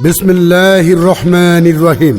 বিসমিল্লাহির রহমানির রহিম।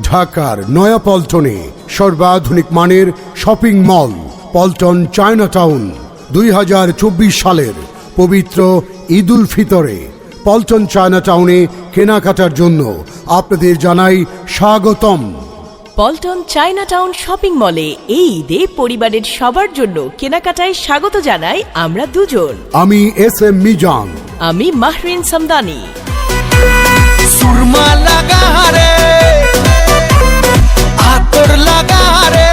ঢাকার নয়া পল্টনে সর্বাধুনিক মানের shopping mall Paltan China town 2024 সালের পবিত্র ঈদ উল ফিতরে পল্টন চায়না টাউনে কেনাকাটার জন্য আপনাদের জানাই স্বাগতম। পল্টন চায়না টাউন শপিং মলে এই ঈদে পরিবারের সবার জন্য কেনাকাটায় স্বাগত জানাই আমরা দুজন। আমি এস এম মিজান। আমি মাহরিন সামদানি। সুরমা লাগা রে, আতর লাগা রে,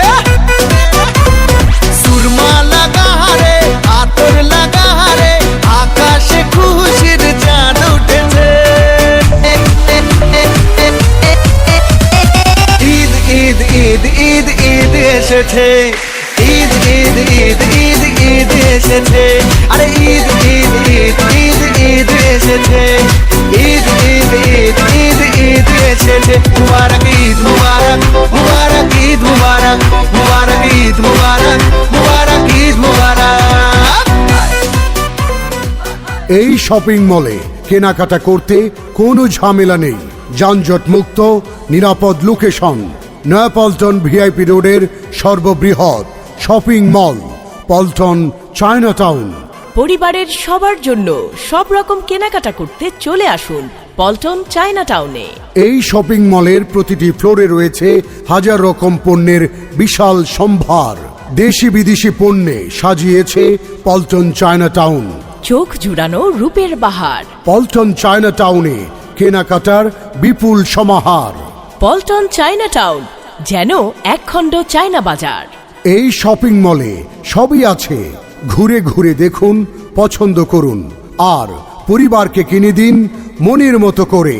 সুরমা লাগা রে, আতর লাগা রে, আকাশে খুশির চাঁদ উঠেছে। ঈদ ঈদ ঈদ ঈদ ঈদ এসেছে, ঈদ ঈদ ঈদ ঈদ ঈদ এসেছে, আরে ঈদ ঈদ ঈদ ঈদ ঈদ এসেছে, ঈদ ঈদ ঈদ ঈদ ঈদ এসেছে। মুবারক ঈদ মুবারক, মুবারক ঈদ মুবারক, মুবারক ঈদ মুবারক, মুবারক ঈদ মুবারক। এই শপিং মলে কেনাকাটা করতে কোনো ঝামেলা নেই। যানজট মুক্ত, নিরাপদ লোকেশন। নয়াপল্টন ভিআইপি রোডের সর্ববৃহৎ shopping mall Paltan China town. পরিবারের সবার জন্য সব রকম কেনাকাটা করতে চলে আসুন পল্টন চায়না টাউনে। এই শপিং মলের প্রতিটি ফ্লোরে রয়েছে হাজার রকম পণ্যের বিশাল সম্ভার। দেশি বিদেশি পণ্যে সাজিয়েছে পল্টন চায়না টাউন। চোখ জুড়ানো রূপের বাহার। পল্টন চায়না টাউনে কেনাকাটার বিপুল সমাহার। পল্টন চায়না টাউন যেন একখণ্ড চায়না বাজার। এই শপিং মলে সবই আছে। ঘুরে ঘুরে দেখুন, পছন্দ করুন আর পরিবারকে কিনে দিন মনের মতো করে।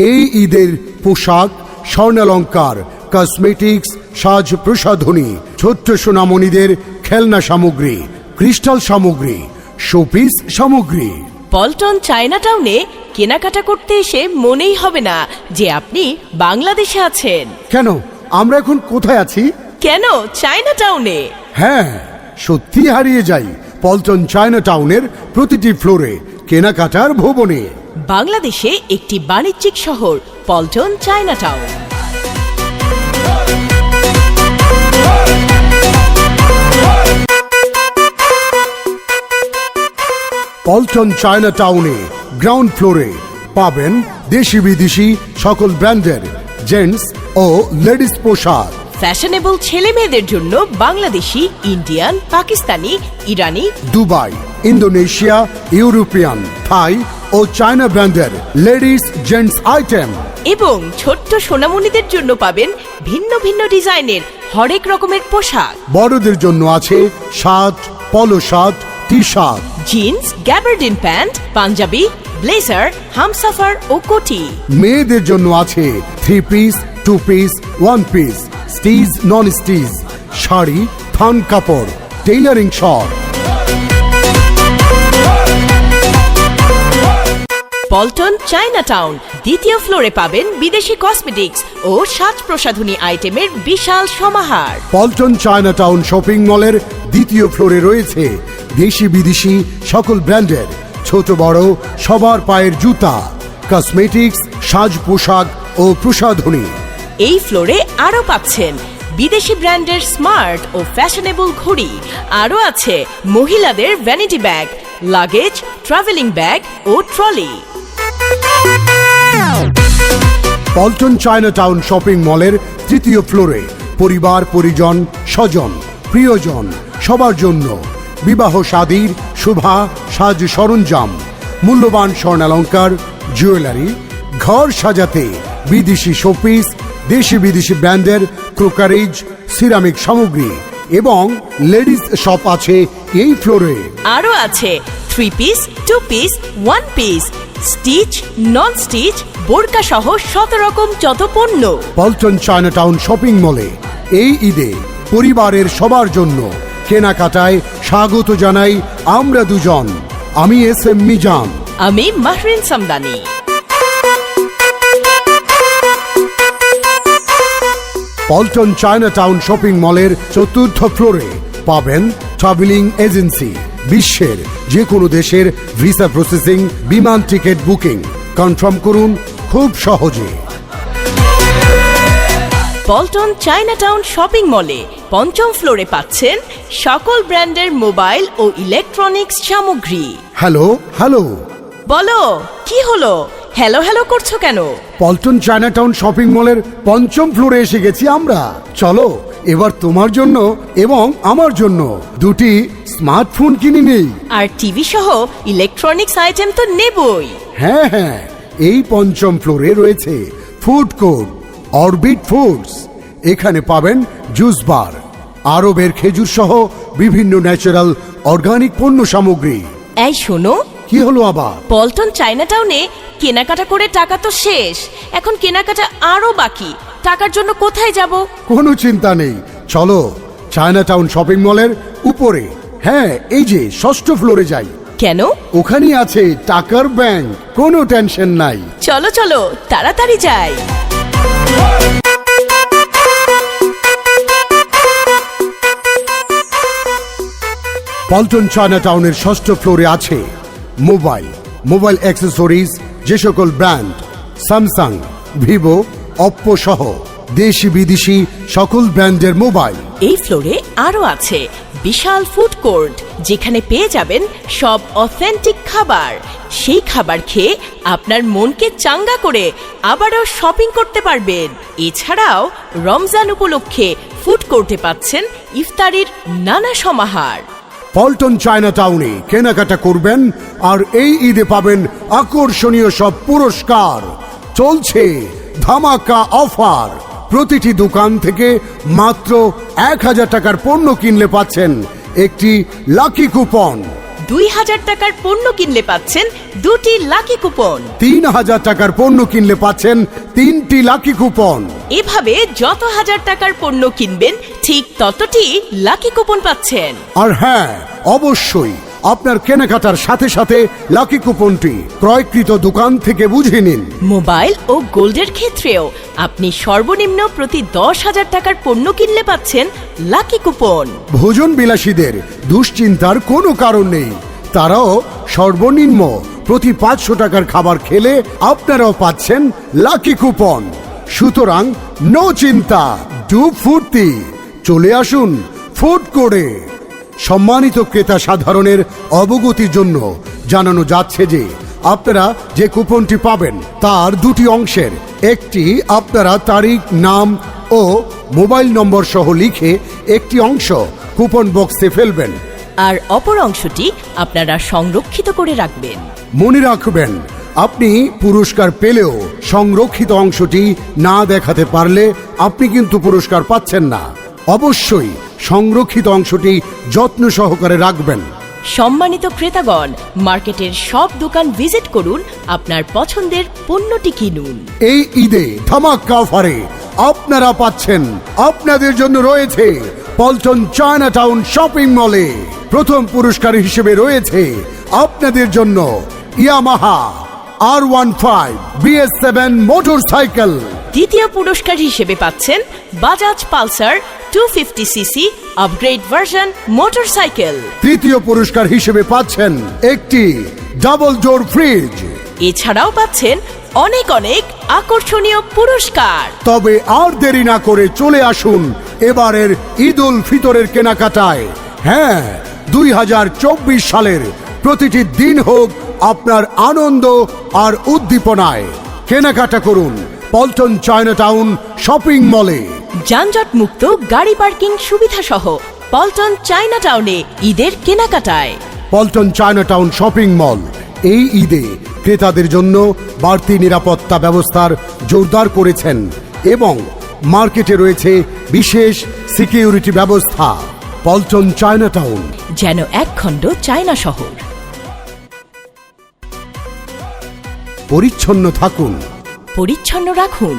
এই ঈদের পোশাক, স্বর্ণালঙ্কার, কসমেটিক্স, সাজ প্রসাধনী, ছোট্ট সোনামণিদের খেলনা সামগ্রী, ক্রিস্টাল সামগ্রী, শোপিস সামগ্রী। পল্টন চায়না টাউনে কেনাকাটা করতে এসে মনেই হবে না যে আপনি বাংলাদেশে আছেন। কেন, আমরা এখন কোথায় আছি? কেন, চায়না টাউনে। হ্যাঁ, সত্যি হারিয়ে যাই পল্টন চায়না টাউনের প্রতিটি ফ্লোরে কেনাকাটার ভুবনে। বাংলাদেশে একটি বাণিজ্যিক শহর Paltan China town. Paltan China টাউনে গ্রাউন্ড ফ্লোরে পাবেন দেশি বিদেশি সকল ব্র্যান্ডের জেন্টস ও লেডিস পোশাক। ফ্যাশনেবল ছেলে মেয়েদের জন্য বাংলাদেশি, ইন্ডিয়ান, পাকিস্তানি, ইরানি, দুবাই, ইন্দোনেশিয়া, ইউরোপিয়ান, থাই ও চায়না ব্র্যান্ডের লেডিস জেন্টস আইটেম। এবং ছোট্ট সোনামণিদের জন্য পাবেন ভিন্ন ভিন্ন ডিজাইনের হরেক রকমের পোশাক। বড়দের জন্য আছে shirt, polo shirt, T shirt, jeans, gabardine pant, Punjabi, blazer, হামসাফার ও কোটি। মেয়েদের জন্য আছে three piece, two piece, one piece, stitch, non stitch, sari, থান কাপড়, tailoring shop. Paltan China town দ্বিতীয় ফ্লোরে পাবেন বিদেশি কসমেটিক্স ও সাজ প্রসাধনী আইটেমের বিশাল সমাহার। পল্টন চায়না টাউন শপিং মলের দ্বিতীয় ফ্লোরে রয়েছে দেশি বিদেশি সকল ব্র্যান্ডের ছোট বড় সবার পায়ের জুতা, কসমেটিক্স, সাজ পোশাক ও প্রসাধনী। এই ফ্লোরে আরও পাচ্ছেন বিদেশি ব্র্যান্ডের স্মার্ট ও ফ্যাশনেবল ঘড়ি। আরও আছে মহিলাদের vanity bag, luggage, travelling bag ও trolley. Paltan China town shopping মলের তৃতীয় ফ্লোরে পরিবার, পরিজন, স্বজন, প্রিয়জন সবার জন্য বিবাহ শাদীর শোভা সাজ সরঞ্জাম, মূল্যবান স্বর্ণালঙ্কার, জুয়েলারি, ঘর সাজাতে বিদেশি শোপিস, দেশি বিদেশি ব্র্যান্ডের ক্রোকারিজ, সিরামিক সামগ্রী এবং লেডিস শপ আছে এই ফ্লোরে। আরও আছে three piece, two piece, one piece, stitch, non stitch, বোরকা সহ ১৭ রকম যত পণ্য। পল্টন চায়না টাউন শপিং মলে এই ঈদে পরিবারের সবার জন্য কেনাকাটায় স্বাগত জানাই আমরা দুজন। আমি এস এম মিজান। আমি Mahrin Samdani. Paltan China town shopping মলের চতুর্থ ফ্লোরে পাবেন ট্রাভেলিং এজেন্সি। বিশ্বের যে কোনো দেশের ভিসা প্রসেসিং, বিমান টিকিট বুকিং। কনফার্ম করুন খুব সহজে। পল্টন চায়নাটাউন শপিং মলে পঞ্চম ফ্লোরে পাচ্ছেন সকল ব্র্যান্ডের মোবাইল ও ইলেকট্রনিক্স সামগ্রী। হ্যালো হ্যালো, বলো কি হলো, হ্যালো হ্যালো করছো কেন? পল্টন চায়নাটাউন শপিং মলের পঞ্চম ফ্লোরে এসে গেছি আমরা। চলো এবার তোমার জন্য এবং আমার জন্য দুটি স্মার্টফোন কিনে নেই। আর টিভি সহ ইলেকট্রনিক্স আইটেম তো নেবই। হ্যাঁ হ্যাঁ, এই পঞ্চম ফ্লোরে রয়েছে ফুড কোর্ট অরবিট ফুডস। এখানে পাবেন জুস বার, আরবের খেজুর সহ বিভিন্ন ন্যাচারাল অর্গানিক পণ্য সামগ্রী। এই শোনো, কি হলো আবার? পল্টন চায়নাটাউনে কেনাকাটা করে টাকা তো শেষ, এখন কেনাকাটা আরো বাকি। টাকার জন্য কোথায় যাব? কোনো চিন্তা নেই, চলো চায়নাটাউন শপিং মলের উপরে, হ্যাঁ এই যে ষষ্ঠ ফ্লোরে যাই। কেন? ওখানেই আছে টাকার ব্যাংক, কোনো টেনশন নাই। চলো চলো তাড়াতাড়ি যাই। পল্টন চায়নাটাউনের ষষ্ঠ ফ্লোরে আছে মোবাইল অ্যাক্সেসরিজ, যে সকল ব্র্যান্ড স্যামসাং, ভিভো, অপ্পো সহ দেশি বিদেশি সকল ব্র্যান্ডের মোবাইল। এই ফ্লোরে আরো আছে বিশাল ফুড কোর্ট, যেখানে পেয়ে যাবেন সব অথেন্টিক খাবার। সেই খাবার খেয়ে আপনার মনকে চাঙ্গা করে আবারও শপিং করতে পারবেন। এছাড়াও রমজান উপলক্ষে ফুড কোর্টে পাচ্ছেন ইফতারির নানা সমাহার। পল্টন চায়নাটাউনে কেনাকাটা করবেন আর এই ঈদে পাবেন আকর্ষণীয় সব পুরস্কার। চলছে ধামাকা অফার, প্রতিটি দোকান থেকে মাত্র 1000 টাকার পণ্য কিনলে পাচ্ছেন একটি লাকি কুপন। 2000 টাকার পণ্য কিনলে পাচ্ছেন 2টি লাকি কুপন। 3000 টাকার পণ্য কিনলে পাচ্ছেন 3টি লাকি কুপন। এভাবে যত হাজার টাকার পণ্য কিনবেন ঠিক ততটি লাকি কুপন পাচ্ছেন। আর হ্যাঁ, অবশ্যই আপনার কেনাকাটার সাথে সাথে লাকি কুপনটি ক্রয়কৃত দোকান থেকে বুঝে নিন। মোবাইল ও গোল্ডের ক্ষেত্রেও আপনি সর্বনিম্ন প্রতি 10,000 টাকার পণ্য কিনলে পাচ্ছেন লাকি কুপন। ভোজন বিলাসীদের দুশ্চিন্তার কোনো কারণ নেই, তারাও সর্বনিম্ন প্রতি 500 টাকার খাবার খেলে আপনারাও পাচ্ছেন লাকি কুপন। সুতরাং নো চিন্তা, ডু ফুর্তি, চলে আসুন ফুড কোর্টে। সম্মানিত ক্রেতা সাধারণের অবগতির জন্য জানানো যাচ্ছে যে আপনারা যে কুপনটি পাবেন তার দুটি অংশের একটি আপনারা তারিখ, নাম ও মোবাইল নম্বর সহ লিখে একটি অংশ কুপন বক্সে ফেলবেন, আর অপর অংশটি আপনারা সংরক্ষিত করে রাখবেন। মনে রাখবেন, আপনি পুরস্কার পেলেও সংরক্ষিত অংশটি না দেখাতে পারলে আপনি কিন্তু পুরস্কার পাচ্ছেন না। অবশ্যই সংরক্ষিত অংশটি যত্ন সহকারে রাখবেন। সম্মানিত ক্রেতাগণ, মার্কেটের সব দোকান ভিজিট করুন, আপনার পছন্দের পণ্যটি কিনুন। এই ঈদে ধামাকা অফারে আপনারা পাচ্ছেন, আপনাদের জন্য রয়েছে পল্টন চায়নাটাউন শপিং মলে প্রথম পুরস্কার হিসেবে রয়েছে আপনাদের জন্য ইয়ামাহা R15 BS7 মোটরসাইকেল। দ্বিতীয় পুরস্কার হিসেবে পাচ্ছেন Bajaj Pulsar 250cc upgrade version motorcycle. তৃতীয় পুরস্কার হিসেবে পাচ্ছেন একটি ডাবল ডোর ফ্রিজ। এছাড়াও পাচ্ছেন অনেক অনেক আকর্ষণীয় পুরস্কার। তবে আর দেরি না করে চলে আসুন এবারের ঈদ উল ফিতরের কেনাকাটায়। হ্যাঁ, 2024 সালের প্রতিটি দিন হোক আপনার আনন্দ আর উদ্দীপনায়। কেনাকাটা করুন পল্টন চায়নাটাউন শপিং মলে। যানজট মুক্ত গাড়ি পার্কিং সুবিধা সহ পল্টন চায়নাটাউনে ঈদের কেনাকাটায়। পল্টন চায়নাটাউন শপিং মল এই ঈদে ক্রেতাদের জন্য বাড়তি নিরাপত্তা ব্যবস্থার জোরদার করেছেন এবং মার্কেটে রয়েছে বিশেষ সিকিউরিটি ব্যবস্থা। পল্টন চায়নাটাউন যেন একখণ্ড চায়না শহর। পরিচ্ছন্ন থাকুন, পরিচ্ছন্ন রাখুন,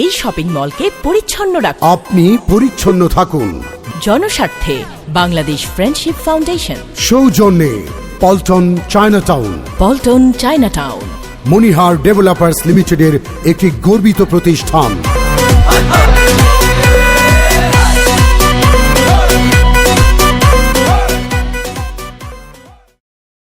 এই শপিং মলকে পরিচ্ছন্ন রাখুন। আপনি পরিচ্ছন্ন থাকুন। জনস্বার্থে বাংলাদেশ ফ্রেন্ডশিপ ফাউন্ডেশন, সৌজন্যে পল্টন চায়নাটাউন। পল্টন চায়নাটাউন মনিহার ডেভেলপার্স লিমিটেডের একটি গর্বিত প্রতিষ্ঠান।